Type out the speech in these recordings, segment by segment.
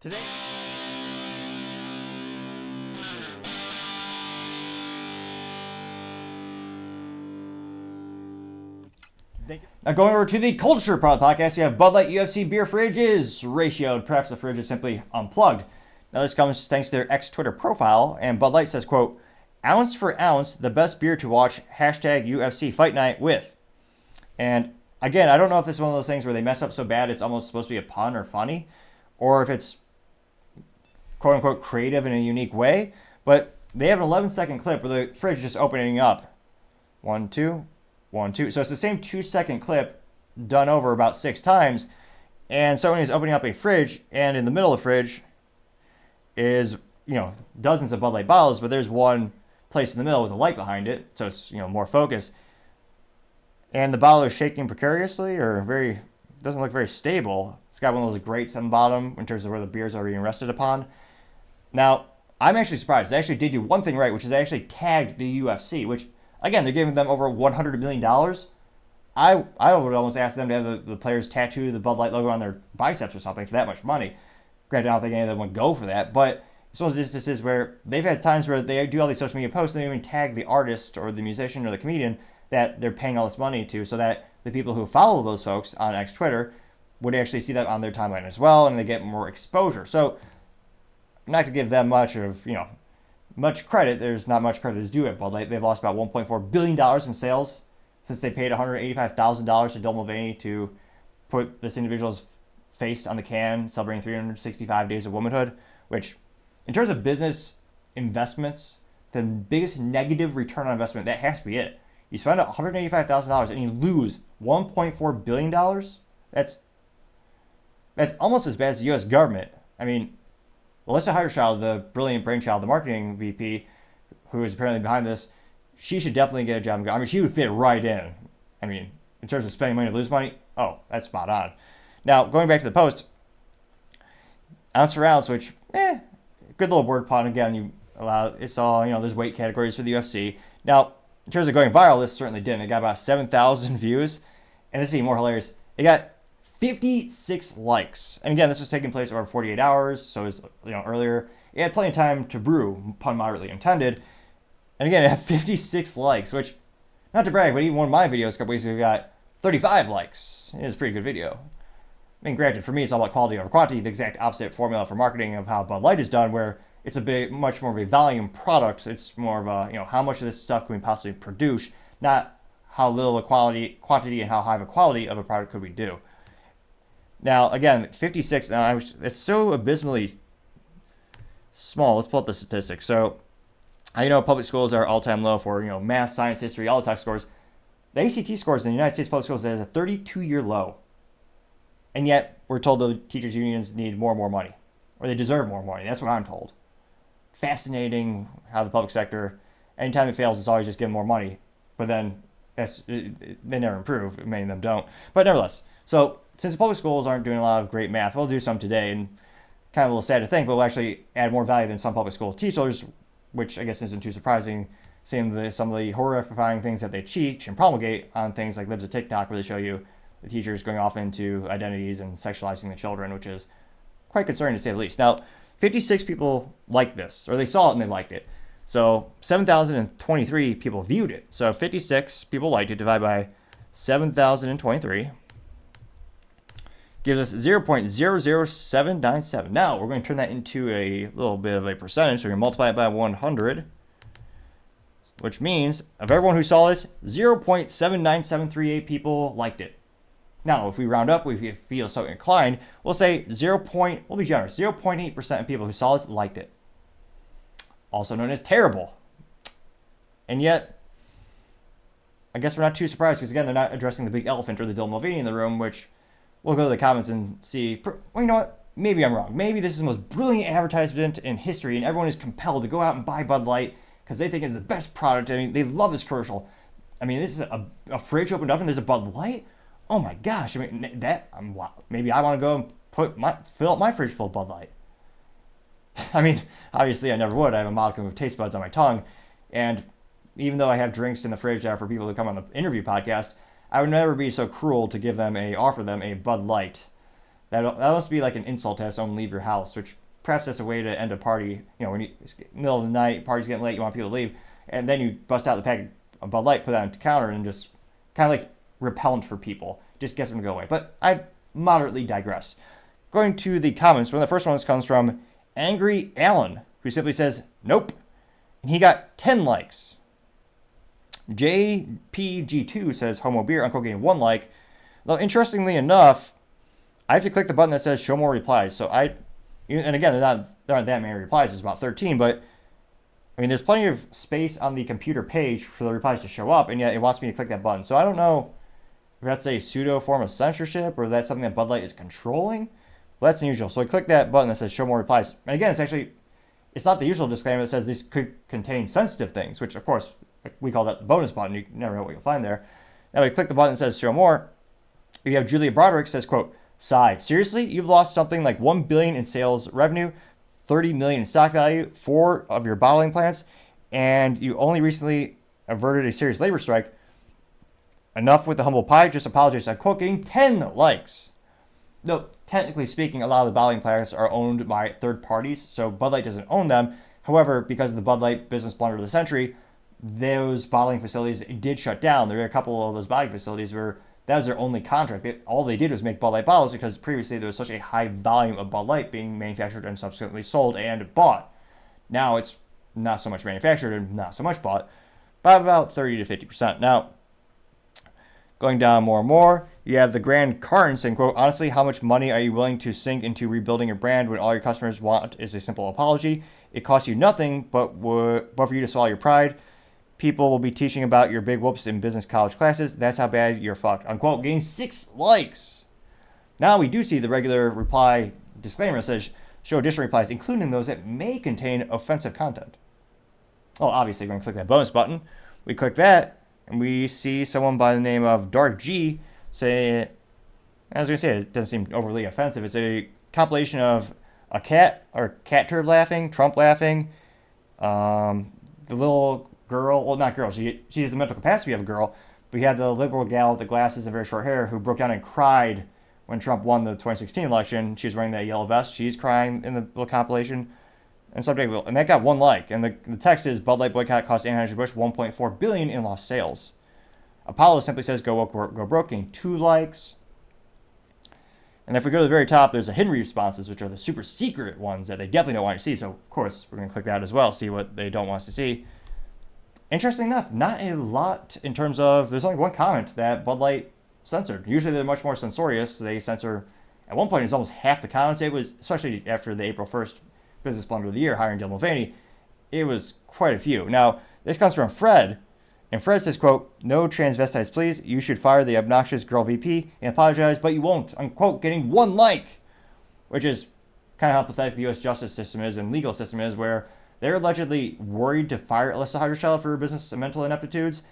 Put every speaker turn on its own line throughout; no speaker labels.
Today. Now going over to the Culture Product Podcast, you have Bud Light UFC beer fridges ratioed. Perhaps the fridge is simply unplugged. Now this comes thanks to their Twitter profile, and Bud Light says, quote, "Ounce for ounce, the best beer to watch #UFC Fight Night with." And again, I don't know if it's one of those things where they mess up so bad it's almost supposed to be a pun or funny, or if it's quote-unquote creative in a unique way, but they have an 11-second clip where the fridge is just opening up. 1, 2, 1, 2. So it's the same 2-second clip done over about 6 times, and someone is opening up a fridge, and in the middle of the fridge is, dozens of Bud Light bottles, but there's one placed in the middle with a light behind it, so it's, more focus. And the bottle is shaking precariously, or doesn't look very stable. It's got one of those grates on the bottom in terms of where the beers are being rested upon. Now, I'm actually surprised. They actually did do one thing right, which is they actually tagged the UFC, which, again, they're giving them over $100 million. I would almost ask them to have the players tattoo the Bud Light logo on their biceps or something for that much money. Granted, I don't think any of them would go for that, but it's one of those instances where they've had times where they do all these social media posts and they even tag the artist or the musician or the comedian that they're paying all this money to, so that the people who follow those folks on Twitter would actually see that on their timeline as well, and they get more exposure. So I'm not going to give them much credit. There's not much credit is due at Bud Light. They've lost about $1.4 billion in sales since they paid $185,000 to Dylan Mulvaney to put this individual's face on the can, celebrating 365 days of womanhood, which, in terms of business investments, the biggest negative return on investment, that has to be it. You spend $185,000 and you lose $1.4 billion? That's almost as bad as the U.S. government. I mean, Melissa Heiderschau, the brilliant brainchild, the marketing VP, who is apparently behind this, she should definitely get a job. I mean, she would fit right in. I mean, in terms of spending money to lose money, that's spot on. Now, going back to the post, ounce for ounce, which, good little word pun. Again, it's all, there's weight categories for the UFC. Now, in terms of going viral, this certainly didn't. It got about 7,000 views. And this is even more hilarious. It got 56 likes. And again, this was taking place over 48 hours, so it was, earlier. It had plenty of time to brew, pun moderately intended. And again, it had 56 likes, which, not to brag, but even one of my videos a couple weeks ago got 35 likes. It was a pretty good video. I mean, granted, for me, it's all about quality over quantity, the exact opposite formula for marketing of how Bud Light is done, where it's much more of a volume product. It's more of a, how much of this stuff can we possibly produce, not how little a quantity and how high of a quality of a product could we do. Now, again, 56, it's so abysmally small. Let's pull up the statistics. So, public schools are all-time low for, math, science, history, all the test scores. The ACT scores in the United States public schools is a 32-year low. And yet, we're told the teachers' unions need more and more money, or they deserve more money. That's what I'm told. Fascinating how the public sector, anytime it fails, it's always just giving more money. But then they never improve. Many of them don't. But nevertheless, so since the public schools aren't doing a lot of great math, we'll do some today, and kind of a little sad to think, but we'll actually add more value than some public school teachers, which I guess isn't too surprising, seeing some of the horrifying things that they teach and promulgate on things like Libs of TikTok, where they show you the teachers going off into identities and sexualizing the children, which is quite concerning to say the least. Now, 56 people liked this, or they saw it and they liked it. So 7,023 people viewed it. So 56 people liked it, divided by 7,023. Gives us 0.00797. Now, we're going to turn that into a little bit of a percentage. So we're going to multiply it by 100, which means of everyone who saw this, 0.79738 people liked it. Now, if we round up, if you feel so inclined, we'll say we'll be generous, 0.8% of people who saw this liked it. Also known as terrible. And yet, I guess we're not too surprised, because again, they're not addressing the big elephant or the Dylan Mulvaney in the room, which we'll go to the comments and see. Well, you know what? Maybe I'm wrong. Maybe this is the most brilliant advertisement in history, and everyone is compelled to go out and buy Bud Light because they think it's the best product. I mean, they love this commercial. I mean, this is a fridge opened up and there's a Bud Light. Oh my gosh! I mean, maybe I want to go and fill up my fridge full of Bud Light. I mean, obviously I never would. I have a modicum of taste buds on my tongue, and even though I have drinks in the fridge that are for people who come on the interview podcast, I would never be so cruel to offer them a Bud Light. That must be like an insult to have someone leave your house, which perhaps that's a way to end a party. When it's middle of the night, party's getting late, you want people to leave, and then you bust out the pack of Bud Light, put that on the counter, and just kind of like repellent for people. Just gets them to go away. But I moderately digress. Going to the comments, one of the first ones comes from Angry Alan, who simply says, nope. And he got 10 likes. JPG2 says, homo beer, unquote, getting 1 like. Though, interestingly enough, I have to click the button that says show more replies. So and again, there aren't that many replies. It's about 13, but I mean, there's plenty of space on the computer page for the replies to show up, and yet it wants me to click that button. So I don't know if that's a pseudo form of censorship or that's something that Bud Light is controlling. Well, that's unusual. So I click that button that says show more replies. And again, it's not the usual disclaimer that says this could contain sensitive things, which of course we call that the bonus button. You never know what you'll find there. Now we click the button that says show more. You have Julia Broderick says, quote, sigh. Seriously? You've lost something like $1 billion in sales revenue, $30 million in stock value, 4 of your bottling plants, and you only recently averted a serious labor strike. Enough with the humble pie. Just apologize. I'm quote, getting 10 likes. No, technically speaking, a lot of the bottling plants are owned by third parties, so Bud Light doesn't own them. However, because of the Bud Light business blunder of the century, those bottling facilities did shut down. There are a couple of those bottling facilities where that was their only contract. All they did was make Bud Light bottles because previously there was such a high volume of Bud Light being manufactured and subsequently sold and bought. Now it's not so much manufactured and not so much bought, by about 30 to 50%. Now, going down more and more, you have the Grand Carn saying, quote, honestly, how much money are you willing to sink into rebuilding your brand when all your customers want is a simple apology? It costs you nothing but for you to swallow your pride. People will be teaching about your big whoops in business college classes. That's how bad you're fucked. Unquote, getting 6 likes. Now we do see the regular reply disclaimer that says show additional replies, including those that may contain offensive content. Well, obviously, we're going to click that bonus button. We click that, and we see someone by the name of Dark G say, as we say, it doesn't seem overly offensive. It's a compilation of a cat or cat turd laughing, Trump laughing, the little girl, well, not girl, she has the mental capacity of a girl, but you had the liberal gal with the glasses and very short hair who broke down and cried when Trump won the 2016 election. She was wearing that yellow vest. She's crying in the little compilation. And that got 1 like. And the text is, Bud Light boycott cost Anheuser-Busch $1.4 billion in lost sales. Apollo simply says, go woke, go broke, getting 2 likes. And if we go to the very top, there's the hidden responses, which are the super secret ones that they definitely don't want you to see. So, of course, we're going to click that as well, see what they don't want us to see. Interesting enough, not a lot in terms of, there's only 1 comment that Bud Light censored. Usually they're much more censorious. They censor, at one point, it was almost half the comments. It was, especially after the April 1st business blunder of the year, hiring Dylan Mulvaney, it was quite a few. Now, this comes from Fred, and Fred says, quote, no transvestites, please. You should fire the obnoxious girl VP and apologize, but you won't. Unquote, getting 1 like, which is kind of how pathetic the U.S. justice system is and legal system is, where they're allegedly worried to fire Alyssa Heiderscheld for her business and mental ineptitudes.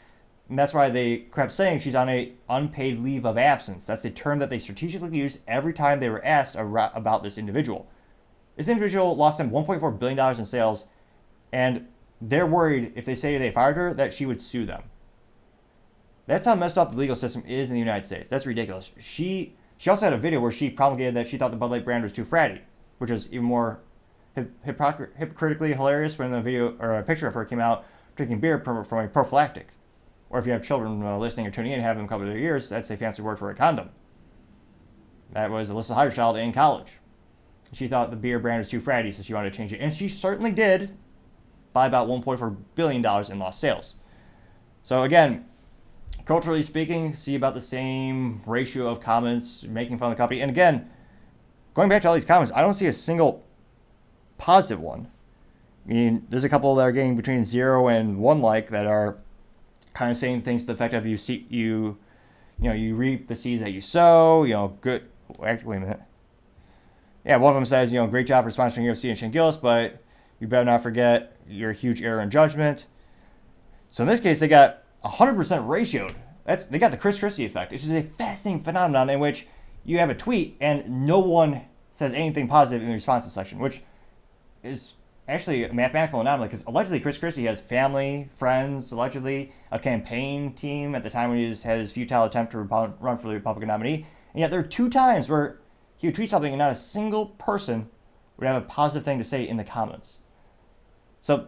And that's why they kept saying she's on a unpaid leave of absence. That's the term that they strategically used every time they were asked about this individual. This individual lost them $1.4 billion in sales, and they're worried if they say they fired her that she would sue them. That's how messed up the legal system is in the United States. That's ridiculous. She also had a video where she promulgated that she thought the Bud Light brand was too fratty, which is even more hypocritically hilarious when a video or a picture of her came out drinking beer from a prophylactic. Or if you have children listening or tuning in and have them cover their ears, that's a fancy word for a condom. That was Alyssa Heiderscheld in college. She thought the beer brand was too fratty, so she wanted to change it. And she certainly did, by about $1.4 billion in lost sales. So again, culturally speaking, see about the same ratio of comments making fun of the company. And again, going back to all these comments, I don't see a single positive one. I mean, there's a couple that are getting between 0 and 1 like that are kind of saying things to the effect of you reap the seeds that you sow, good. Actually, wait a minute. Yeah, one of them says, great job for sponsoring UFC and Shane Gillis, but you better not forget your huge error in judgment. So in this case, they got 100% ratioed. They got the Chris Christie effect. It's just a fascinating phenomenon in which you have a tweet and no one says anything positive in the responses section, which is actually a mathematical anomaly because allegedly Chris Christie has family, friends, allegedly a campaign team at the time when he had his futile attempt to run for the Republican nominee. And yet there are 2 times where he would tweet something and not a single person would have a positive thing to say in the comments. So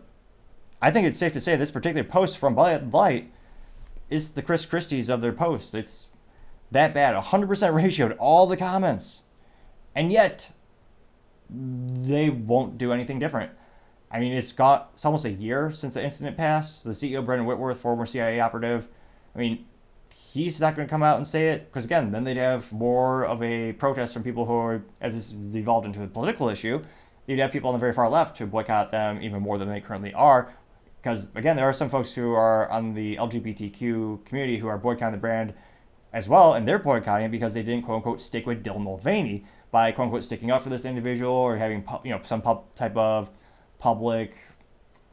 I think it's safe to say this particular post from Bud Light is the Chris Christie's of their post. It's that bad, 100% ratio to all the comments. And yet, they won't do anything different. I mean, it's almost a year since the incident passed. The CEO, Brendan Whitworth, former CIA operative, I mean, he's not going to come out and say it, because again, then they'd have more of a protest from people who are, as this devolved into a political issue, you'd have people on the very far left to boycott them even more than they currently are. Because again, there are some folks who are on the LGBTQ community who are boycotting the brand as well, and they're boycotting it because they didn't quote unquote stick with Dylan Mulvaney by quote unquote sticking up for this individual or having some type of public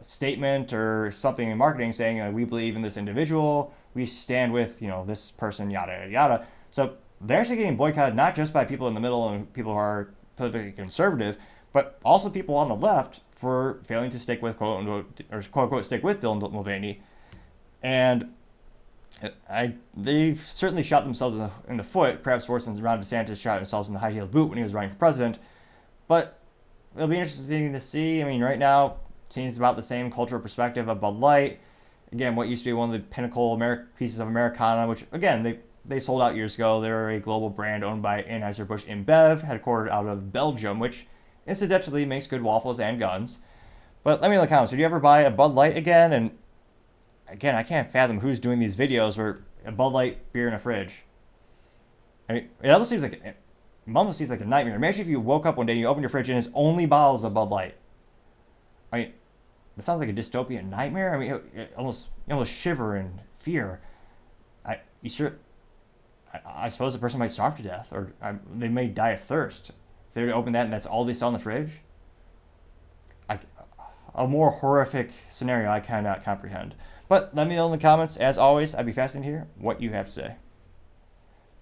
statement or something in marketing saying we believe in this individual, we stand with this person, yada yada yada. So they're actually getting boycotted not just by people in the middle and people who are politically conservative, but also people on the left for failing to stick with quote unquote stick with Dylan Mulvaney. And they've certainly shot themselves in the foot, perhaps worse than Ron DeSantis shot himself in the high-heeled boot when he was running for president. But it'll be interesting to see. I mean, right now, it seems about the same cultural perspective of Bud Light. Again, what used to be one of the pinnacle pieces of Americana, which, again, they sold out years ago. They're a global brand owned by Anheuser-Busch InBev, headquartered out of Belgium, which incidentally makes good waffles and guns. But let me know in the comments, would you ever buy a Bud Light again? And again, I can't fathom who's doing these videos where a Bud Light beer in a fridge. I mean, it almost seems like a nightmare. Imagine if you woke up one day and you opened your fridge and it's only bottles of Bud Light. I mean, that sounds like a dystopian nightmare. I mean, you almost shiver in fear. I suppose the person might starve to death, or they may die of thirst. If they were to open that and that's all they saw in the fridge, a more horrific scenario I cannot comprehend. But let me know in the comments. As always, I'd be fascinated to hear what you have to say.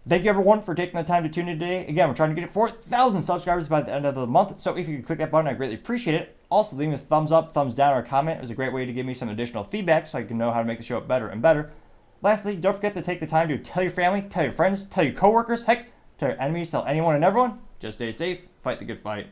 Thank you, everyone, for taking the time to tune in today. Again, we're trying to get 4,000 subscribers by the end of the month, so if you could click that button, I'd greatly appreciate it. Also, leave me a thumbs up, thumbs down, or a comment. It was a great way to give me some additional feedback so I can know how to make the show better and better. Lastly, don't forget to take the time to tell your family, tell your friends, tell your coworkers, heck, tell your enemies, tell anyone and everyone. Just stay safe, fight the good fight.